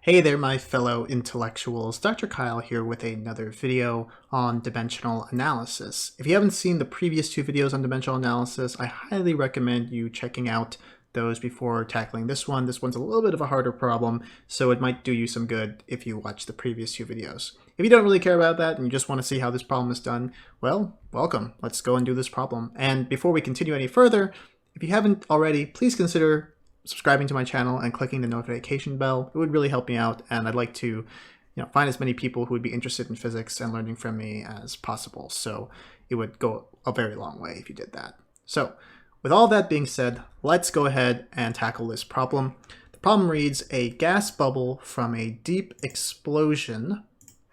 Hey there, my fellow intellectuals. Dr. Kyle here with another video on dimensional analysis. If you haven't seen the previous two videos on dimensional analysis, I highly recommend you checking out those before tackling this one. This one's a little bit of a harder problem, so it might do you some good if you watch the previous two videos. If you don't really care about that and you just want to see how this problem is done, well, welcome. Let's go and do this problem. And before we continue any further, if you haven't already, please consider subscribing to my channel and clicking the notification bell. It would really help me out, and I'd like to find as many people who would be interested in physics and learning from me as possible. So it would go a very long way if you did that. So with all that being said, let's go ahead and tackle this problem. The problem reads: a gas bubble from a deep explosion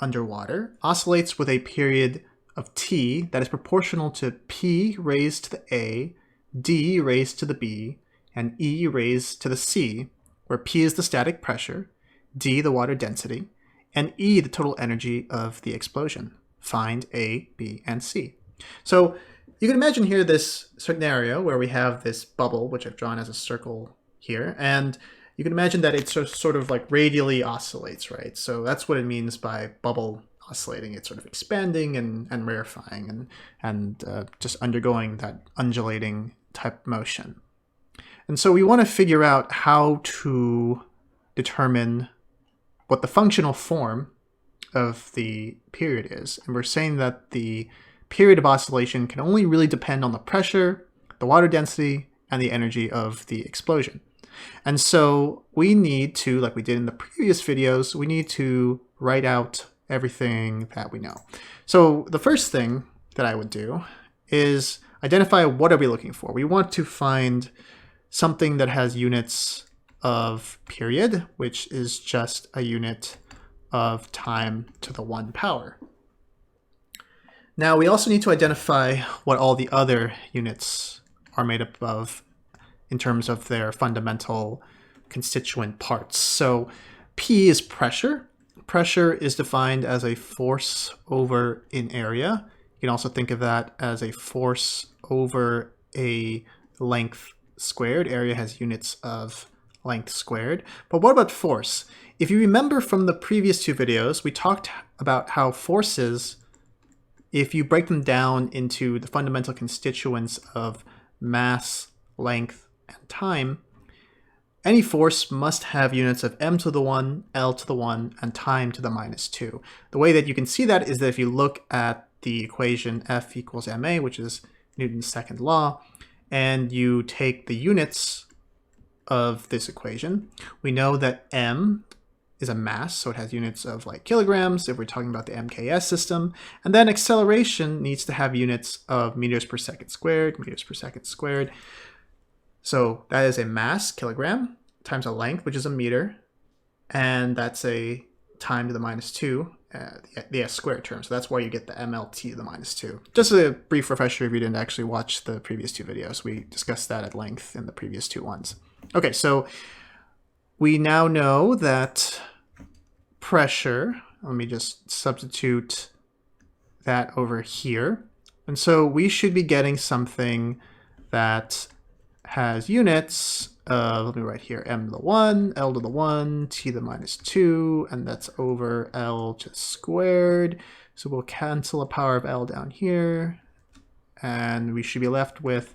underwater oscillates with a period of t that is proportional to p raised to the a, d raised to the b, and E raised to the C, where P is the static pressure, D the water density, and E the total energy of the explosion. Find A, B, and C. So you can imagine here this scenario where we have this bubble, which I've drawn as a circle here, and you can imagine that it sort of like radially oscillates, right? So that's what it means by bubble oscillating. It's sort of expanding and rarefying and just undergoing that undulating type motion. And so we want to figure out how to determine what the functional form of the period is. And we're saying that the period of oscillation can only really depend on the pressure, the water density, and the energy of the explosion. And so we need to, like we did in the previous videos, we need to write out everything that we know. So the first thing that I would do is identify what are we looking for. We want to find something that has units of period, which is just a unit of time to the 1 power. Now we also need to identify what all the other units are made up of in terms of their fundamental constituent parts. So P is pressure. Pressure is defined as a force over an area. You can also think of that as a force over a length squared. Area has units of length squared. But what about force? If you remember from the previous two videos, we talked about how forces, if you break them down into the fundamental constituents of mass, length, and time, any force must have units of m to the 1, l to the 1, and time to the -2. The way that you can see that is that if you look at the equation F equals ma, which is Newton's second law, and you take the units of this equation, we know that m is a mass, so it has units of like kilograms if we're talking about the MKS system, and then acceleration needs to have units of meters per second squared, meters per second squared. So that is a mass, kilogram, times a length, which is a meter, and that's a time to the -2, the s squared term. So that's why you get the mlt to the -2. Just a brief refresher if you didn't actually watch the previous two videos. We discussed that at length in the previous two ones. Okay, so we now know that pressure, let me just substitute that over here. And so we should be getting something that has units of, let me write here, m to the 1, l to the 1, t to the -2, and that's over l just squared. So we'll cancel a power of l down here, and we should be left with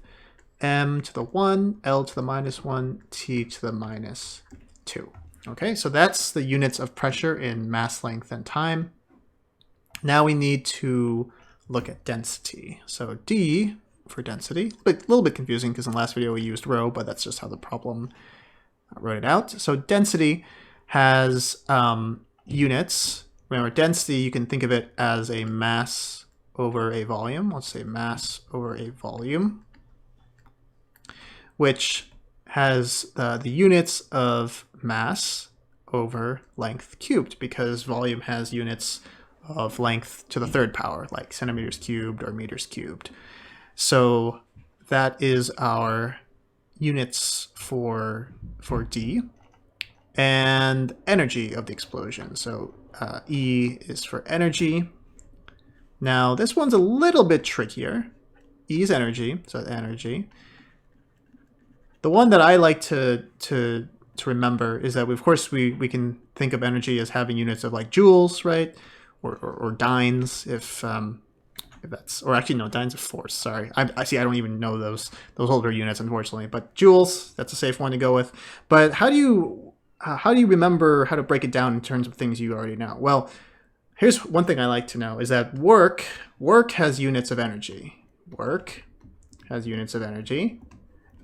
m to the 1, l to the -1, t to the -2. Okay, so that's the units of pressure in mass, length, and time. Now we need to look at density. So D for density, but a little bit confusing because in the last video we used rho, but that's just how the problem wrote it out. So density has units. Remember, density, you can think of it as a mass over a volume. Let's say mass over a volume, which has the units of mass over length cubed, because volume has units of length to the 3rd power, like centimeters cubed or meters cubed. So that is our units for D. And energy of the explosion. So E is for energy. Now this one's a little bit trickier. E is energy, so energy. The one that I like to to remember is that, of course, we can think of energy as having units of like joules, right? Or dynes, if that's, or actually no, dynes of force. Sorry, I see. I don't even know those older units, unfortunately. But joules, that's a safe one to go with. But how do you remember how to break it down in terms of things you already know? Well, here's one thing I like to know is that work has units of energy. Work has units of energy,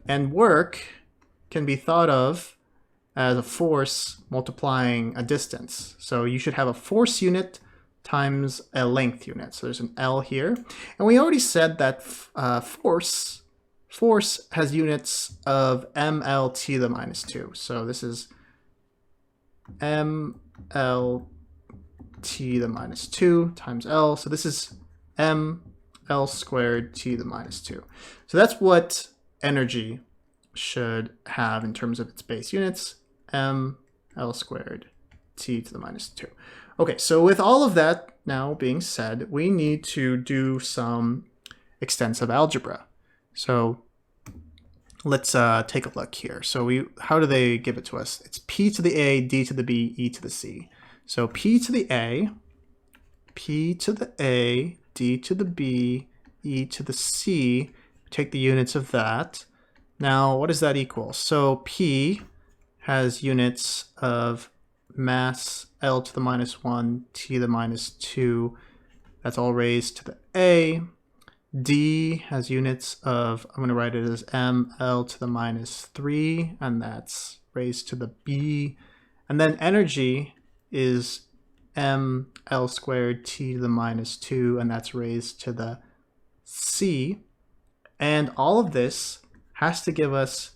and work can be thought of as a force multiplying a distance. So you should have a force unit times a length unit. So there's an L here. And we already said that force has units of ml t to the minus 2. So this is ml t to the minus 2 times L. So this is ml squared t to the minus 2. So that's what energy should have in terms of its base units, ml squared t to the minus 2. Okay, so with all of that now being said, we need to do some extensive algebra. So let's take a look here. So how do they give it to us? It's p to the a, d to the b, e to the c. So p to the a, d to the b, e to the c. Take the units of that. Now, what does that equal? So p has units of mass L to the minus 1, t to the minus 2. That's all raised to the a. D has units of, I'm going to write it as m L to the minus 3, and that's raised to the b. And then energy is m L squared t to the minus 2, and that's raised to the c. And all of this has to give us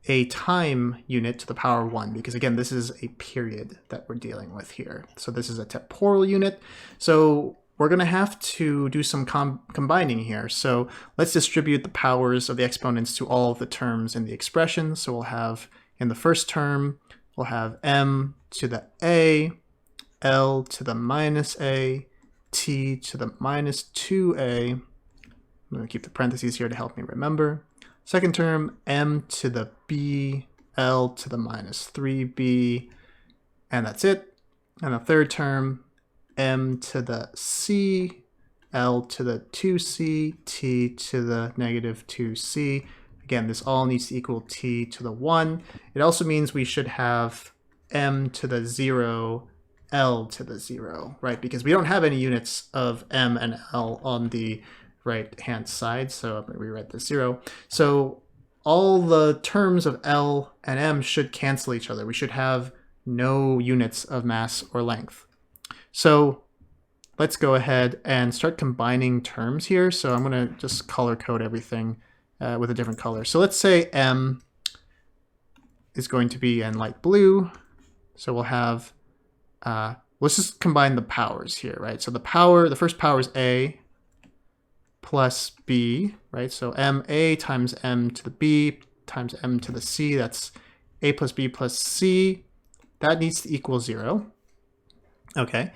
a time unit to the power 1, because again, this is a period that we're dealing with here. So this is a temporal unit. So we're going to have to do some combining here. So let's distribute the powers of the exponents to all of the terms in the expression. So we'll have, in the first term, we'll have m to the a, L to the minus a, t to the minus 2a. I'm going to keep the parentheses here to help me remember. Second term, m to the b, L to the minus 3b, and that's it. And the third term, m to the c, L to the 2c, t to the negative 2c. Again, this all needs to equal t to the 1. It also means we should have m to the 0, L to the 0, right? Because we don't have any units of m and L on the right-hand side, so I'm going to rewrite this 0. So all the terms of L and m should cancel each other. We should have no units of mass or length. So let's go ahead and start combining terms here. So I'm going to just color code everything with a different color. So let's say m is going to be in light blue. So we'll have, let's just combine the powers here, right? So the first power is a plus b, right? So ma times m to the b times m to the c, that's a plus b plus c. That needs to equal 0. Okay.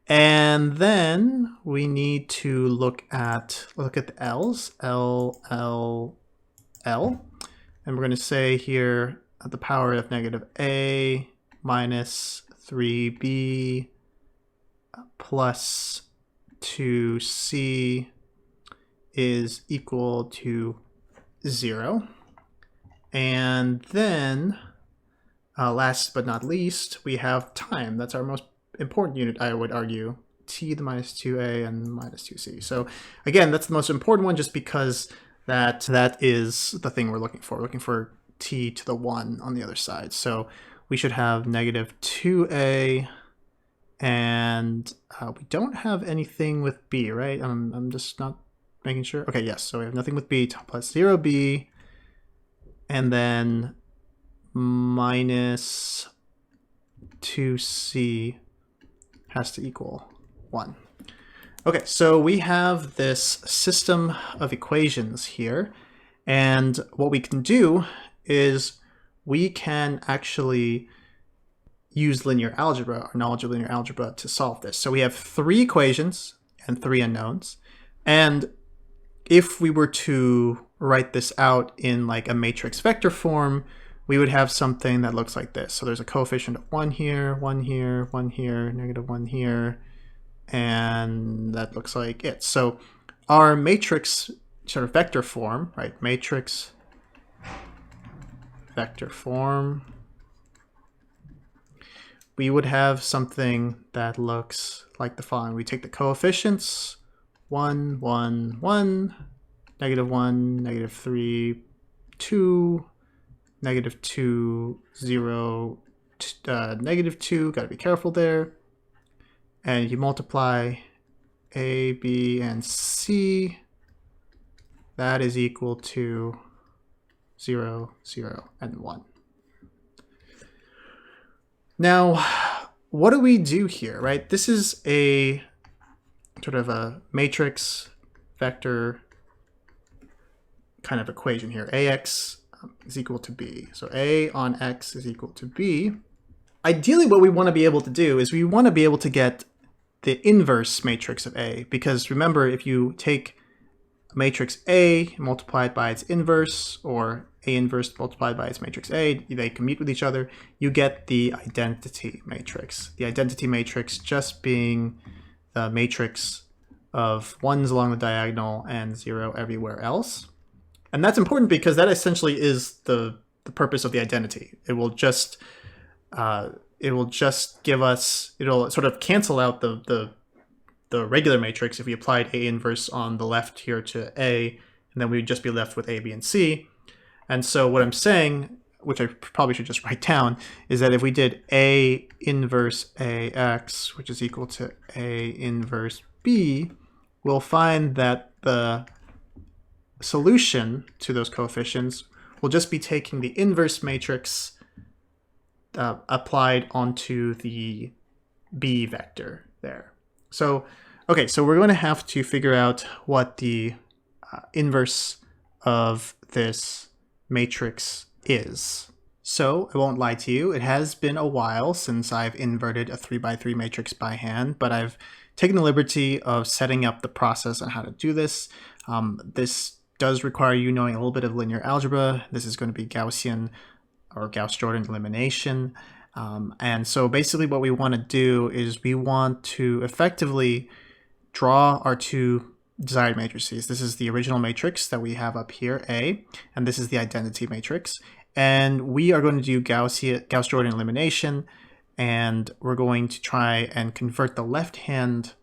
And then we need to look at the L's, L, L, L. And we're going to say here at the power of negative a minus 3b plus 2c is equal to 0. And then last but not least, we have time. That's our most important unit, I would argue, t to the minus 2a and minus 2c. So again, that's the most important one just because that is the thing we're looking for. We're looking for t to the 1 on the other side. So we should have negative 2a, and we don't have anything with b, right? I'm just not making sure. Okay, yes, so we have nothing with b, plus 0b, and then minus 2c has to equal 1. Okay, so we have this system of equations here, and what we can do is we can actually use linear algebra, our knowledge of linear algebra, to solve this. So we have 3 equations and 3 unknowns, and if we were to write this out in like a matrix vector form, we would have something that looks like this. So there's a coefficient of 1 here, 1 here, 1 here, negative 1 here, and that looks like it. So our matrix sort of vector form, right? Matrix vector form, we would have something that looks like the following. We take the coefficients, 1, 1, 1, negative 1, negative 3, 2, negative 2, 0, negative 2, got to be careful there. And you multiply A, B, and C, that is equal to 0, 0, and 1. Now, what do we do here, right? This is a sort of a matrix vector kind of equation here. AX is equal to B. So A on X is equal to B. Ideally, what we want to be able to do is we want to be able to get the inverse matrix of A, because remember, if you take matrix A, multiply it by its inverse, or A inverse multiplied by its matrix A, they commute with each other, you get the identity matrix. The identity matrix just being the matrix of 1s along the diagonal and 0 everywhere else. And that's important because that essentially is the purpose of the identity. It will just give us, it'll sort of cancel out the regular matrix if we applied A inverse on the left here to A, and then we'd just be left with A, B, and C. And so what I'm saying, which I probably should just write down, is that if we did A inverse AX, which is equal to A inverse B, we'll find that the solution to those coefficients will just be taking the inverse matrix applied onto the B vector there. So, okay, so we're going to have to figure out what the inverse of this matrix is. So I won't lie to you, it has been a while since I've inverted a 3x3 matrix by hand, but I've taken the liberty of setting up the process on how to do this. This does require you knowing a little bit of linear algebra. This is going to be Gaussian or Gauss-Jordan elimination. And so basically what we want to do is we want to effectively draw our two desired matrices. This is the original matrix that we have up here, A, and this is the identity matrix. And we are going to do Gauss-Jordan elimination, and we're going to try and convert the left-hand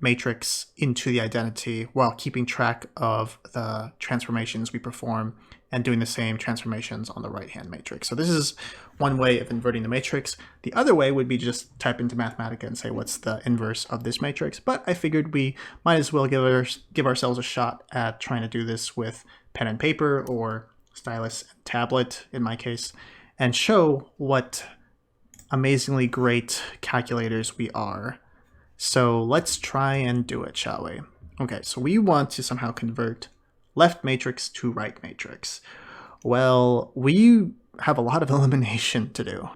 matrix into the identity while keeping track of the transformations we perform and doing the same transformations on the right-hand matrix. So this is one way of inverting the matrix. The other way would be just type into Mathematica and say what's the inverse of this matrix, but I figured we might as well give ourselves a shot at trying to do this with pen and paper or stylus and tablet in my case, and show what amazingly great calculators we are. So let's try and do it, shall we? Okay, so we want to somehow convert left matrix to right matrix. Well, we have a lot of elimination to do.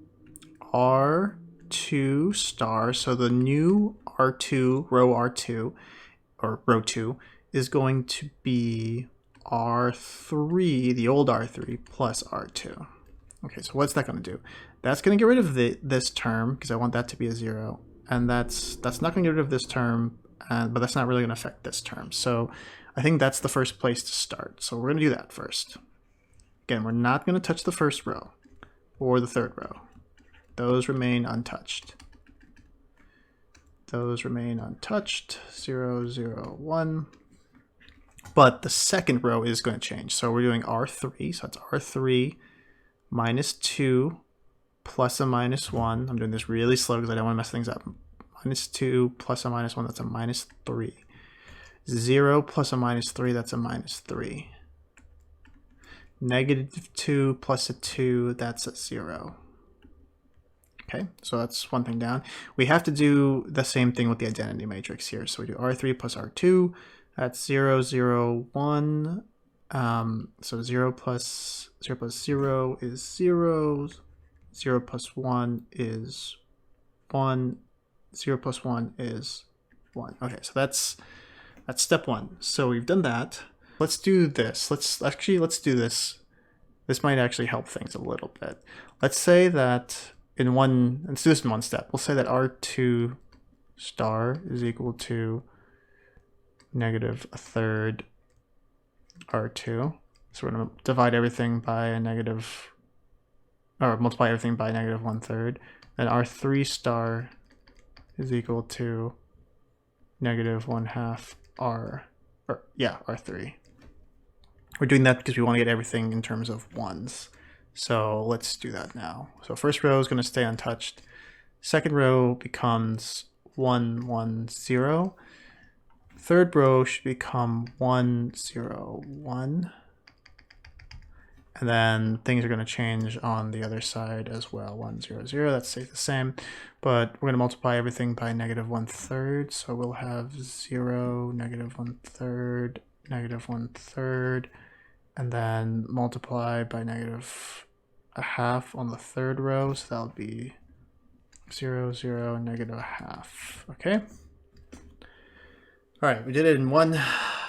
R2 star, so the new R2, row R2, or row 2, is going to be R3, the old R3, plus R2. Okay, so what's that going to do? That's going to get rid of this term, because I want that to be a 0. And that's not going to get rid of this term, but that's not really going to affect this term. So I think that's the first place to start. So we're going to do that first. Again, we're not going to touch the first row or the third row. Those remain untouched. Those remain untouched, 0, 0, 1. But the second row is going to change. So we're doing R3, so that's R3 minus 2 plus a minus 1. I'm doing this really slow because I don't want to mess things up. Minus 2 plus a minus 1, that's a minus 3. 0 plus a minus 3, that's a minus 3. Negative 2 plus a 2, that's a 0. Okay, so that's one thing down. We have to do the same thing with the identity matrix here. So we do R3 plus R2, that's 0, 0, 1. So 0 plus 0 is 0. 0 plus 1 is 1. 0 plus 1 is 1. Okay, so that's step 1. So we've done that. Let's do this. Let's do this this might actually help things a little bit. Let's say that let's do this in one step. We'll say that R2 star is equal to negative a third R2. So we're going to divide everything by a negative, or multiply everything by negative 1/3. Then R3 star is equal to negative 1/2 R3. We're doing that because we want to get everything in terms of ones. So let's do that now. So first row is going to stay untouched. Second row becomes 1, 1, 0. Third row should become 1, 0, 1. And then things are going to change on the other side as well. 1, 0, 0, that stays the same. But we're going to multiply everything by negative 1/3. So we'll have 0, negative 1/3, negative 1/3, and then multiply by negative a half on the third row. So that'll be 0, 0, negative a half. Okay. All right, we did it in one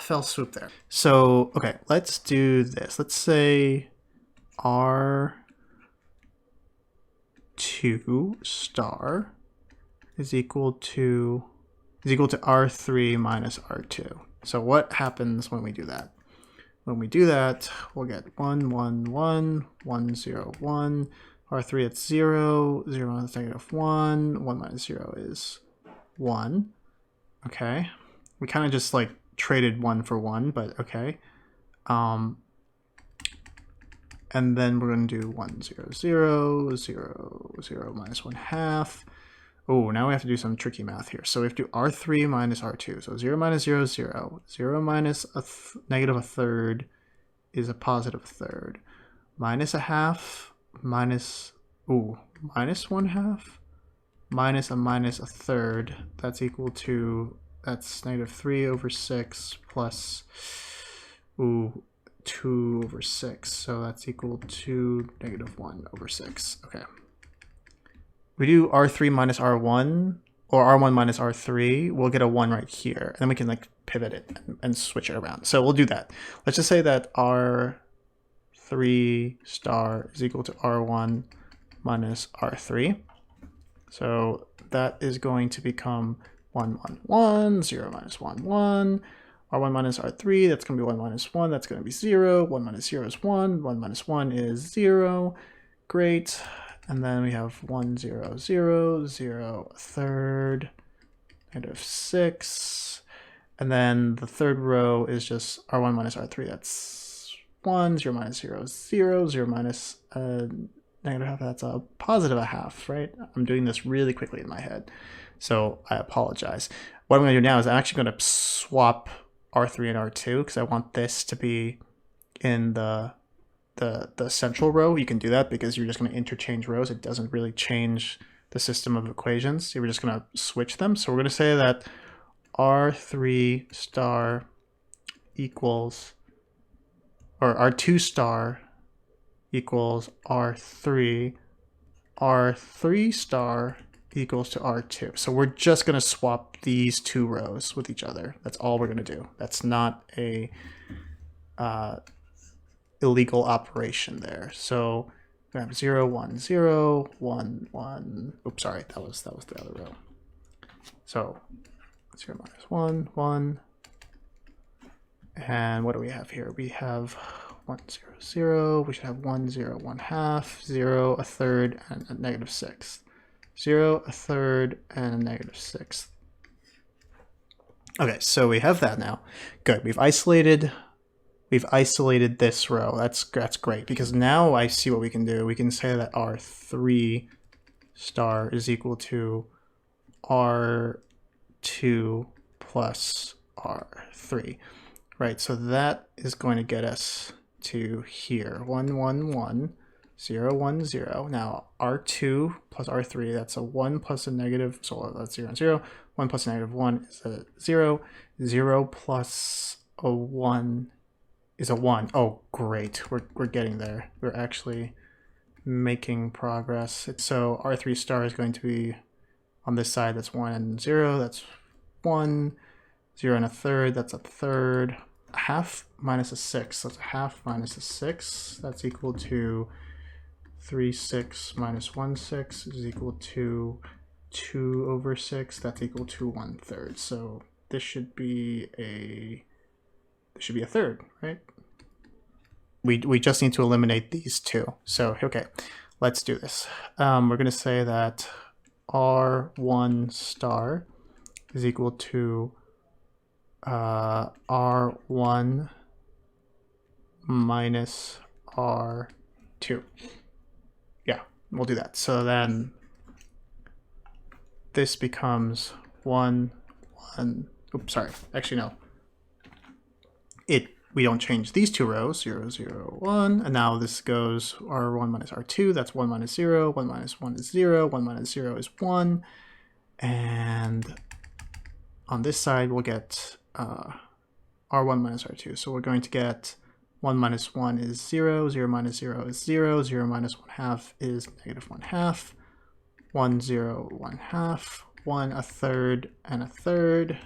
fell swoop there. So, okay, let's do this. Let's say R2 star is equal to R3 minus R2. So what happens when we do that? When we do that, we'll get 1, 1, 1, 1, 0, 1. R3 it's 0, 0 minus negative 1, 1 minus 0 is 1. Okay. We kind of just like traded 1 for 1, but okay. And then we're going to do 1, 0, 0, 0, 0 minus 1/2. Oh, now we have to do some tricky math here. So we have to do R3 minus R2. So 0 minus 0 is 0. 0 minus negative a third is a positive third. Minus a half, minus 1/2, minus a third. That's equal to, that's negative 3/6 plus 2/6. So that's equal to negative 1/6. Okay. We do R3 minus R1 or R1 minus R3, we'll get a 1 right here. And then we can like pivot it and switch it around. So we'll do that. Let's just say that R3 star is equal to R1 minus R3. So that is going to become 1, 1, 1, 0 minus 1, 1. R1 minus R3, that's going to be 1 minus 1, that's going to be 0. 1 minus 0 is 1, 1 minus 1 is 0. Great. And then we have 1, 0, 0, 0, a third, negative 6. And then the third row is just R1 minus R3, that's 1, 0 minus 0 is 0, 0 minus negative half, that's a positive a half, right? I'm doing this really quickly in my head, so I apologize. What I'm going to do now is I'm actually going to swap R3 and R2 because I want this to be in the central row. You can do that because you're just going to interchange rows. It doesn't really change the system of equations. So we're just going to switch them. So we're going to say that R3 star equals, or R2 star equals R3. R3 star equals to R2. So we're just going to swap these two rows with each other. That's all we're going to do. That's not a illegal operation there. So we have 0, 1, 0, 1, 1. Oops, sorry, that was the other row. So 0 minus 1, 1. And what do we have here? We have 1, 0, 0. We should have 1, 0, 1/2, 0, a third, and a negative 6. 0, a third, and a negative 6. Okay, so we have that now. Good. We've isolated this row. That's great, because now I see what we can do. We can say that R3 star is equal to R2 plus R3. Right, so that is going to get us to here. 1, 1, 1, 0, 1, 0. Now R2 plus R3, that's a 1 plus a negative, so that's 0 and 0. 1 plus a negative 1 is a 0. 0 plus a 1 is a 1. Oh, great. We're getting there. We're actually making progress. So R3 star is going to be on this side, that's 1 and 0. That's 1. 0 and a third, that's a third. A half minus a 6. So that's a half minus a 6. That's equal to 3 6 minus 1 6 is equal to 2 over 6. That's equal to 1/3. So this should be a third, right? We just need to eliminate these two. So okay, let's do this. We're going to say that R1 star is equal to R1 minus R2. Yeah, we'll do that. So then this becomes 1, 1. Oops, sorry. Actually, no. We don't change these two rows, 0, 0, 1. And now this goes R1 minus R2. That's 1 minus 0. 1 minus 1 is 0. 1 minus 0 is 1. And on this side, we'll get R1 minus R2. So we're going to get 1 minus 1 is 0. 0 minus 0 is 0. 0 minus 1/2 is negative 1/2. 1, 0, 1/2. 1, a third, and a third.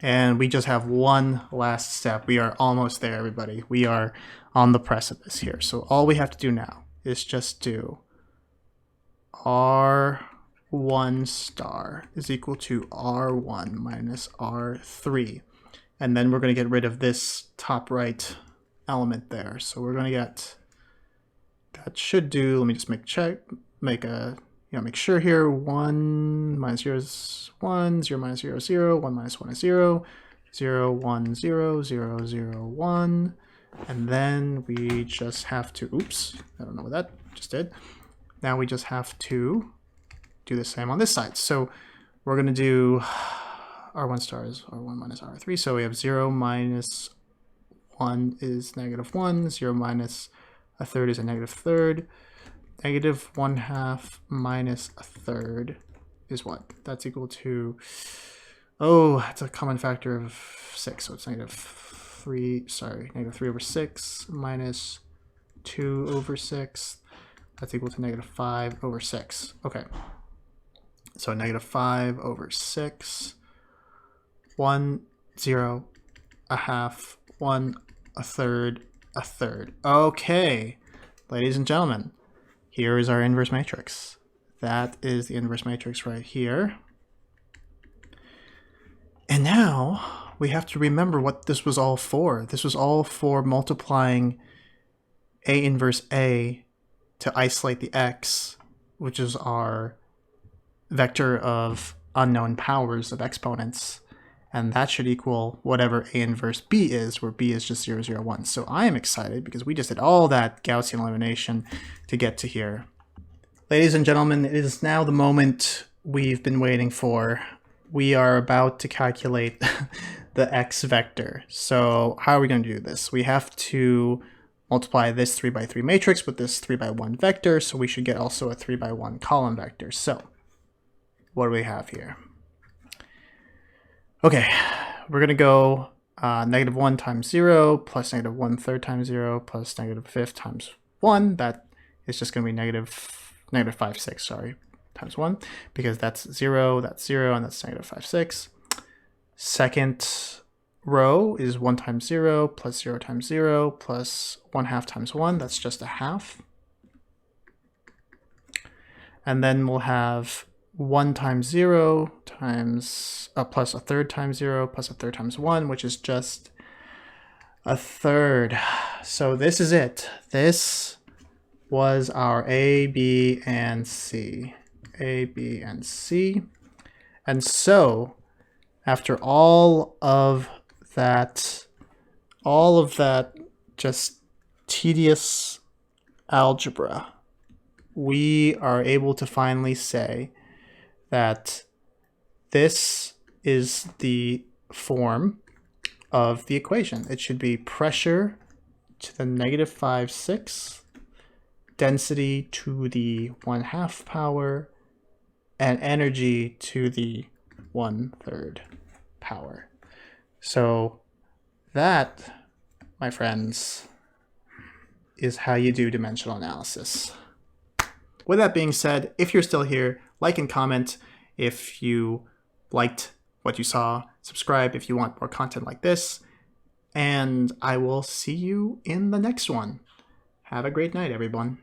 And we just have one last step. We are almost there, everybody. We are on the precipice here. So all we have to do now is just do R1 star is equal to R1 minus R3. And then we're going to get rid of this top right element there. So we're going to get, that should do, let me just make sure here, 1 minus 0 is 1, 0 minus 0 is 0, 1 minus 1 is 0, 0, 1, 0, 0, 0, 1, and then we just have to, oops, I don't know what that just did. Now we just have to do the same on this side. So we're going to do R1 star is R1 minus R3, so we have 0 minus 1 is negative 1, 0 minus a third is a negative third. Negative 1/2 minus a third is what? That's equal to, oh, that's a common factor of 6. So it's negative 3 over 6 minus 2 over 6. That's equal to negative 5 over 6. Okay. So negative 5 over 6. 1, 0, a half, 1, a third, a third. Okay, ladies and gentlemen. Here is our inverse matrix. That is the inverse matrix right here. And now we have to remember what this was all for. This was all for multiplying A inverse A to isolate the x, which is our vector of unknown powers of exponents. And that should equal whatever A inverse B is, where B is just 0, 0, 1. So I am excited because we just did all that Gaussian elimination to get to here. Ladies and gentlemen, it is now the moment we've been waiting for. We are about to calculate the x vector. So how are we going to do this? We have to multiply this 3 by 3 matrix with this 3 by 1 vector. So we should get also a 3 by 1 column vector. So what do we have here? Okay, we're going to go negative 1 times 0 plus negative 1/3 times 0 plus negative 5 times 1. That is just going to be negative 5, 6, sorry, times 1, because that's 0, and that's negative 5, 6. Second row is 1 times 0 plus 0 times 0 plus 1/2 times 1. That's just a half. And then we'll have 1 times 0 times plus a third times 0 plus a third times 1, which is just a third. So this is it. This was our A, B, and C. A, B, and C. And so after all of that just tedious algebra, we are able to finally say that this is the form of the equation. It should be pressure to the negative 5, 6, density to the 1/2 power, and energy to the 1/3 power. So that, my friends, is how you do dimensional analysis. With that being said, if you're still here, like and comment if you liked what you saw, subscribe if you want more content like this, and I will see you in the next one. Have a great night, everyone.